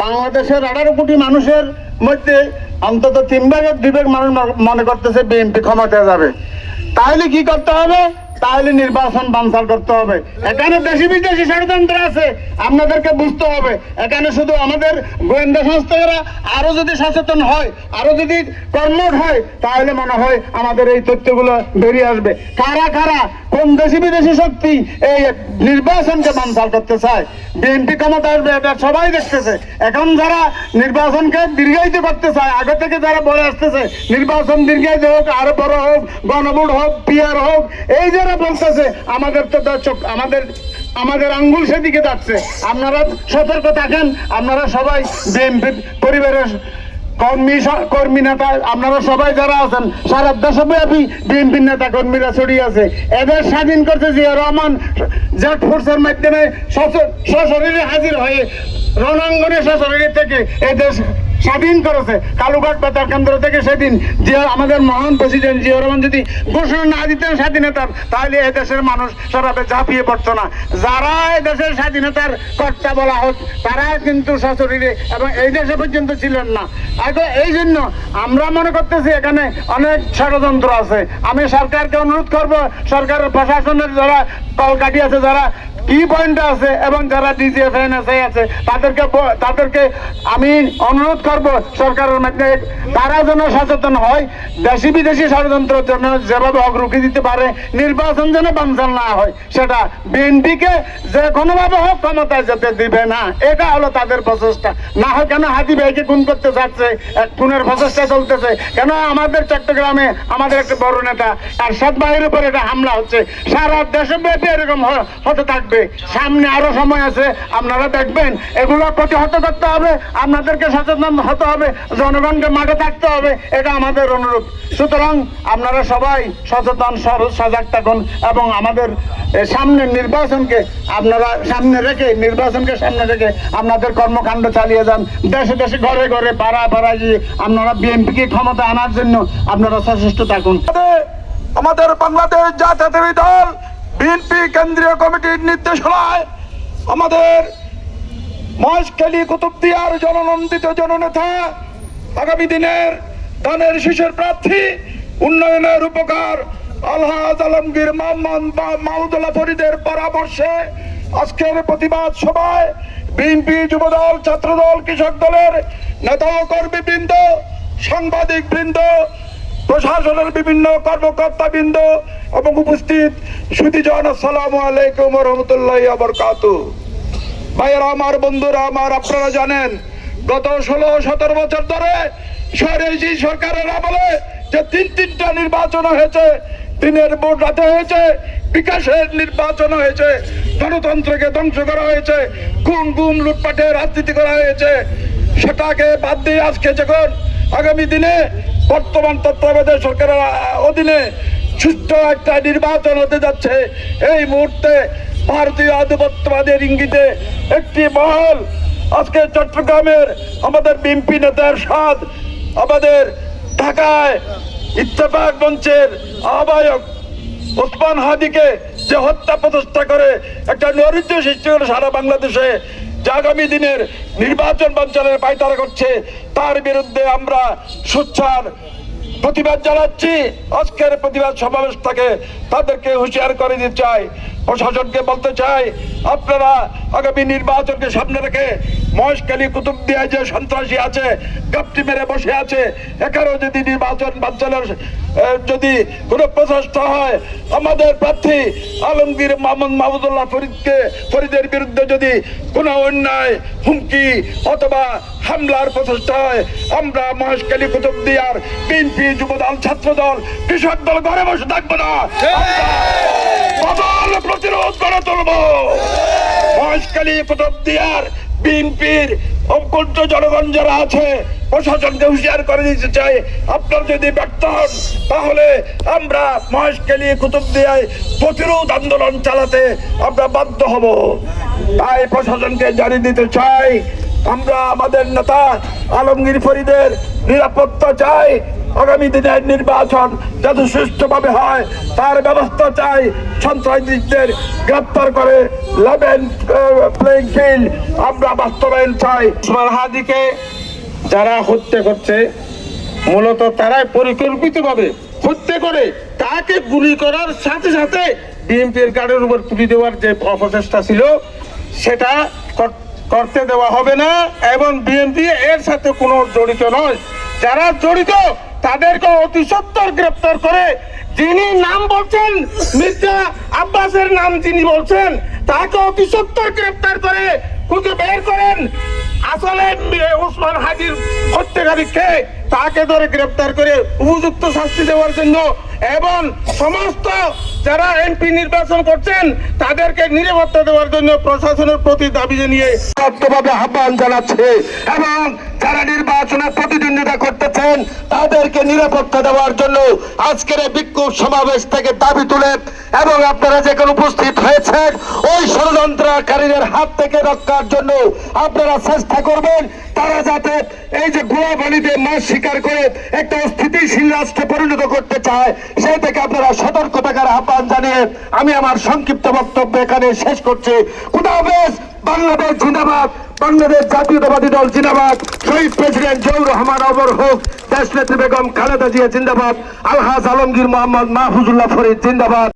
বাংলাদেশের 18 কোটি মানুষের মধ্যে অন্তত 3/2 মানুষ মনে করতেছে বিএনপি ক্ষমতায় যাবে। তাহলে কি করতে হবে? তাহলে নির্বাচন বানচাল করতে হবে। এখানে দেশি বিদেশি ষড়যন্ত্র আছে, আপনাদেরকে বুঝতে হবে। এখানে শুধু আমাদের গোয়েন্দা সংস্থারা আরো যদি সচেতন হয়, আরো যদি কর্মঠ হয়, তাহলে মনে হয় আমাদের এই তথ্যগুলো বেরিয়ে আসবে। কারা কারা কোন দেশি বিদেশি শক্তি এই নির্বাচনকে বানচাল করতে চায়। বিএনপি ক্ষমতা আসবে এটা সবাই দেখতেছে। এখন যারা নির্বাচনকে দীর্ঘায়িত করতে চায়, আগে থেকে যারা বলে আসতেছে নির্বাচন দীর্ঘায়িত হোক, আরো বড় হোক, গণভোট হোক, পিআর হোক, এই যারা বলতেছে, আমাদের তো আমাদের আঙ্গুল সেদিকে যাচ্ছে। আপনারা সতর্ক থাকেন। আপনারা সবাই বিএনপি পরিবারের কর্মী নেতা, আপনারা সবাই যারা আছেন, সারা দেশব্যাপী বিএনপির নেতা কর্মীরা ছড়িয়ে আছে। এদের স্বাধীন করছে জিয়া রহমান জেড ফোর্সের মাধ্যমে সশরীরে হাজির হয়ে রণাঙ্গনে সশরীরে থেকে এদের স্বাধীন করেছে। কালুঘাট বেতার কেন্দ্র থেকে সেদিন জিয়া আমাদের মহান প্রেসিডেন্ট জিয়া রহমান যদি ঘোষণা না দিতেন স্বাধীনতার, তাহলে এই দেশের মানুষ সরাবে ঝাঁপিয়ে পড়তো না। যারা এই দেশের স্বাধীনতার কর্তা বলা হোক, তারা কিন্তু সশরীরে এবং এই দেশে পর্যন্ত ছিলেন না। এই জন্য আমরা মনে করতেছি এখানে অনেক ষড়যন্ত্র আছে। আমি সরকারকে অনুরোধ করব, সরকারের প্রশাসনের যারা কলকাঠি আছে, যারা কি পয়েন্ট আছে এবং যারা ডিজিএফ এনএসআই আছে, তাদেরকে আমি অনুরোধ করব সরকারের মাধ্যমে তারা যেন সচেতন হয়। দেশি বিদেশি ষড়যন্ত্রের জন্য যেভাবে অগ্রগতি দিতে পারে, নির্বাচন যেন বানচাল না হয়, সেটা বিএনপিকে যে কোনোভাবে হোক ক্ষমতায় যেতে দিবে না। এটা হলো তাদের প্রচেষ্টা। না হয় কেন হাতি ভাইকে খুন করতে চাচ্ছে, খুনের প্রচেষ্টা চলতেছে কেন? আমাদের চট্টগ্রামে আমাদের একটা বড় নেতা এরশাদ ভাইয়ের উপর এটা হামলা হচ্ছে। সারা দেশব্যাপী এরকম হতে থাকবে। সামনে আরো সময় আছে, আপনারা দেখবেন। এগুলো প্রতিহত করতে হবে, আপনাদেরকে সচেতন হতে হবে, জনগণকে মাঠে থাকতে হবে, এটা আমাদের অনুরোধ। সুতরাং আপনারা সবাই সচেতন সজাগ থাকুন এবং আমাদের সামনের নির্বাচনকে সামনে রেখে আপনাদের কর্মকাণ্ড চালিয়ে যান। দেশে দেশে ঘরে ঘরে পাড়ায় পাড়ায় গিয়ে আপনারা বিএনপিকে ক্ষমতা আনার জন্য আপনারা সচেষ্ট থাকুন। আমাদের বাংলাদেশ জাতীয়তাবাদী দল বিএনপি কেন্দ্রীয় কমিটির নির্দেশনায় আমাদের মহেশখালী কুতুবদিয়ার জননন্দিত জননেতা, আগামী দিনের ধানের শীষের প্রার্থী, উন্নয়নের উপকার আলহাজ আলমগীর মাহমুদুল্লাহ ফরিদের পরামর্শে আজকের প্রতিবাদ সভায় বিএনপি, যুবদল, ছাত্রদল, কৃষক দলের নেতা ও কর্মীবৃন্দ, সাংবাদিক বৃন্দ, প্রশাসনের বিভিন্ন কর্মকর্তা বৃন্দ এবং উপস্থিত সুধীজন, আসসালামু আলাইকুম ওয়া রাহমাতুল্লাহি ওয়া বারাকাতুহু। ভাইয়েরা আমার, বন্ধুরা আমার, আপনারা জানেন গত 16-17 বছর ধরে স্বৈরাচারী সরকারের আমলে যে তিনটা নির্বাচন হয়েছে, দিনের ভোট রাতে হয়েছে, বিকাশের নির্বাচন হয়েছে, গণতন্ত্রকে ধ্বংস করা হয়েছে, খুন গুম লুটপাটের রাজনীতি করা হয়েছে। সেটাকে বাদ দিয়ে আজকে যখন আগামী দিনে বর্তমান তত্ত্বাবধায়ক সরকারের অধীনে সুষ্ঠু একটা নির্বাচন হতে যাচ্ছে, এই মুহূর্তে ভারতীয় আধিপত্যবাদের ইঙ্গিতে একটি মহল আজকে চট্টগ্রামের আমাদের বিএনপি নেতার সাথ, আমাদের ঢাকায় ইত্তেফাক মঞ্চের আহ্বায়ক ওসমান হাদিকে যে হত্যা প্রচেষ্টা করে একটা নৈরাজ্য সৃষ্টি করে সারা বাংলাদেশে, যে আগামী দিনের নির্বাচন বানচালের পায়তারা করছে, তার বিরুদ্ধে আমরা সোচ্চার প্রতিবাদ জানাচ্ছি। আজকের প্রতিবাদ সমাবেশ থেকে তাদেরকে হুঁশিয়ার করে দিতে চাই, প্রশাসনকে বলতে চাই, আপনারা আগামী নির্বাচনকে সামনে রেখে মহেশখালী কুতুবদিয়ায় যে সন্ত্রাসী আছে, গাপটি মেরে বসে আছে, এখানেও যদি নির্বাচন বানচালের যদি কোনো প্রচেষ্টা হয়, আমাদের প্রার্থী আলমগীর মাহমুদুল্লাহ ফরিদের বিরুদ্ধে যদি কোনো অন্যায়, হুমকি অথবা হামলার প্রচেষ্টা হয়, আমরা মহেশখালী কুতুবদিয়ার বিএনপি, যুবদল, ছাত্রদল, কৃষক দল ঘরে বসে থাকবো না, প্রতিরোধ করে তুলব। মহেশখালী কুতুবদিয়ার বিএনপির অকুণ্ঠ জনগণ যারা আছে, প্রশাসনকে হুঁশিয়ার করে দিতে চাই, আপনারা যদি ব্যর্থ হন তাহলে আমরা মহেশখালী কুতুবদিয়ায় প্রতিরোধ আন্দোলন চালাতে আমরা বাধ্য হব। তাই প্রশাসনকে জানিয়ে দিতে চাই, আমরা আমাদের নেতা আলমগীর ফরিদের নিরাপত্তা চাই, আগামী দিনের নির্বাচন যাতে সুষ্ঠুভাবে হয় তার ব্যবস্থা চাই। সন্ত্রাসীদের গ্রেপ্তার করে লেভেল প্লেইং ফিল্ড আমরা বাস্তবায়ন চাই। ওসমান হাদিকে যারা হত্যা করছে মূলত তারাই পরিকল্পিতভাবে হত্যা করে তাকে গুলি করার সাথে সাথে বিএনপির গাড়ির উপর তুলে দেওয়ার যে অপচেষ্টা ছিল সেটা করতে দেওয়া হবে না, এবং বিএনপি এর সাথে কোনো জড়িত নয়। যারা জড়িত তাদেরকে অতি সত্বর গ্রেপ্তার করে, যিনি নাম বলছেন মির্জা আব্বাসের নাম যিনি বলছেন তাকে অতি সত্বর গ্রেপ্তার করে খুঁজে বের করেন। আসলে ওসমান হাদির হত্যাকারীকে তাকে ধরে গ্রেপ্তার করে উপযুক্ত শাস্তি দেওয়ার জন্য, এবং সমস্ত যারা এমপি নির্বাচন করছেন তাদেরকে নিরাপত্তা দেওয়ার জন্য প্রশাসনের প্রতি দাবি জানিয়ে শক্তভাবে আহ্বান জানাচ্ছে, এবং যারা নির্বাচনে প্রতিদ্বন্দ্বিতা করতেছেন তাদেরকে নিরাপত্তা দেওয়ার জন্য আজকের এই বিক্ষোভ সমাবেশ থেকে দাবি তুলে, এবং আপনারা যেখানে উপস্থিত হয়েছেন ওই ষড়যন্ত্রকারীদের হাত থেকে রক্ষার জন্য আপনারা চেষ্টা করবেন তারা যাতে এই যে গোলাবাড়িতে মাছ শিকার করে একটা স্থিতিশীল রাষ্ট্রে পরিণত করতে চায় সেই থেকে আপনারা সতর্ক থাকার আহ্বান জানিয়ে আমি আমার সংক্ষিপ্ত বক্তব্য এখানে শেষ করছি। খুদা হাফেজ। বাংলাদেশ জিন্দাবাদ, বাংলাদেশ জাতীয়তাবাদী দল জিন্দাবাদ, শহীদ প্রেসিডেন্ট জিয়াউর রহমান অমর হোক, দেশনেত্রী বেগম খালেদা জিয়া জিন্দাবাদ, আলহাজ আলমগীর মোহাম্মদ মাহফুজুল্লাহ ফরিদ জিন্দাবাদ।